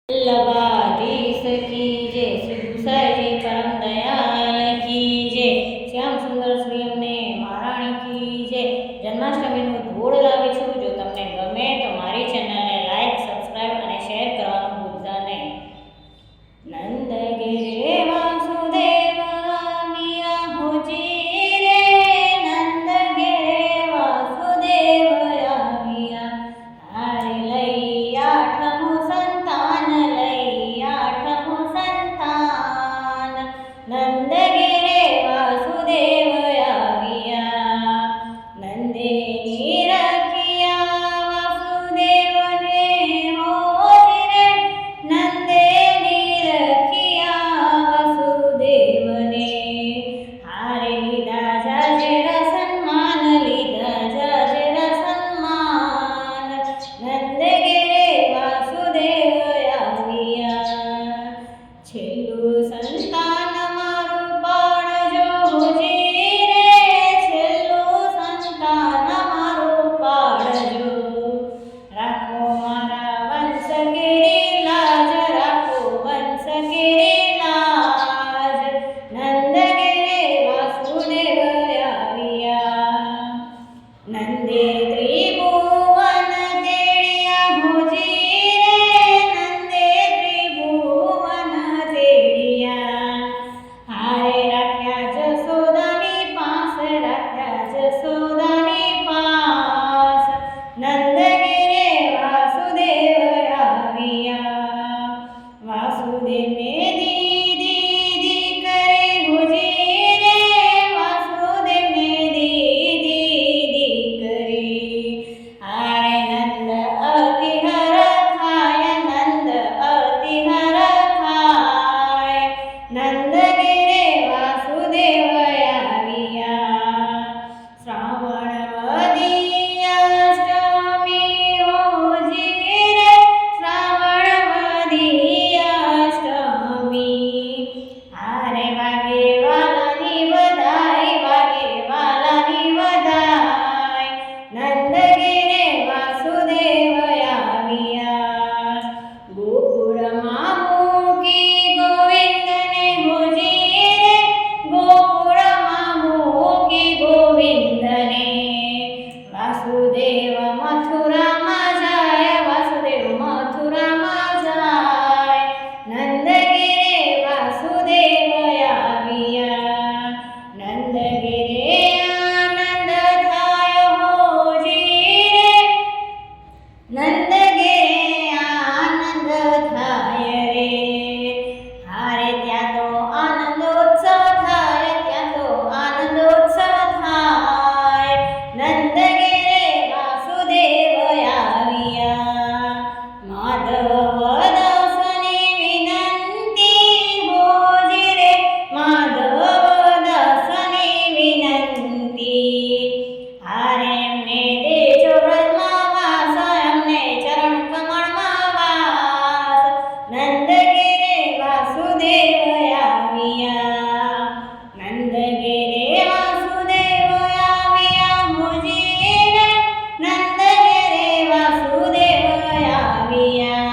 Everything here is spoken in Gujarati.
वल्लभाधीश की जय, श्री गुसाईजी परम दयाल की जय, श्याम सुंदर श्री अम्मे महाराणी की जय। जन्माष्टमीનું ધૂળ લાવી છું। જો તમને ગમે તો મારી ચેનલને લાઈક, સબસ્ક્રાઇબ અને શેર કરવાનું ભૂલતા નહીં। નંદ ગિરે વાસુદેવ આવ્યા હોજી રે, નંદ ગિરે વાસુદેવ આવ્યા, હારે લઈ આઠમું સંતાન, લઈ આઠમું સંતાન, નંદ ગિરે વાસુદેવ આવ્યા, નંદેની રખિયા વાસુદેવને હોજી રે, નંદેની રખિયા વાસુદેવને, હારે લીધા જાજેરા સન્માન, લીધા જાજેરા સન્માન, નંદ ગિરે વાસુદેવ આવ્યા, છેલ્લું સંતાન મારું પાડજો હોજી રે, છેલ્લું સંતાન મારું પાડજો, રાખો મારા વંશગીરી લાજ, રાખો વંશગીરી લાજ, નંદ ગિરે વાસુદેવ આવ્યા, નંદે ત્રિભુવન તેડ્યા હોજી રે, નંદે ત્રિભુવન તેડ્યા, હારે રાખ્યા જશોદાની પાસ, રાખ્યા જશોદાની પાસ, નંદ ગિરે વાસુદેવ આવ્યા, વાસુદેવને દીદી દીકરી હોજી રે, વાસુદેવને દીદી દીકરી, હારે નંદ અતિહર થાય, નંદ અતિહર થાય, નંદ ગિરે વાસુદેવ આવ્યા, શ્રાવણ વદી અષ્ટમી હોજી રે, શ્રાવણ વદી અષ્ટમી, હારે વાગે વાલાની વધાઈ, વાગે વાલાની વધાઈ, નંદ ગિરે વાસુદેવ આવ્યા, ગોકુળમાં મૂકી ગોવિંદને હોજી રે, ગોકુળમાં મૂકી ગોવિંદને, વાસુદેવ મથુરામાં જાય, વાસુદેવ મથુરામાં જાય, નંદ ગિરે વાસુદેવ આવ્યા, નંદ ગિરે આનંદ થાય હોજી રે, નંદ ગિરે આનંદ થાય રે, હારે ત્યાં તો આનંદોત્સવ થાય, ત્યાં તો આનંદોત્સવ થાય, નંદ ગિરે વાસુદેવ આવ્યા, માધવ દાસની વિનંતી હોજી રે, માધવ દાસની વિનંતી, હારે એમને દેજો વ્રજમાં વાસ, એમને ચરણ કમળમાં વાસ, નંદ ગિરે વાસુદેવ આવ્યા, નંદ ગિરે વાસુદેવ આવ્યા હોજી રે, નંદ ગિરે વાસુદેવ આવ્યા,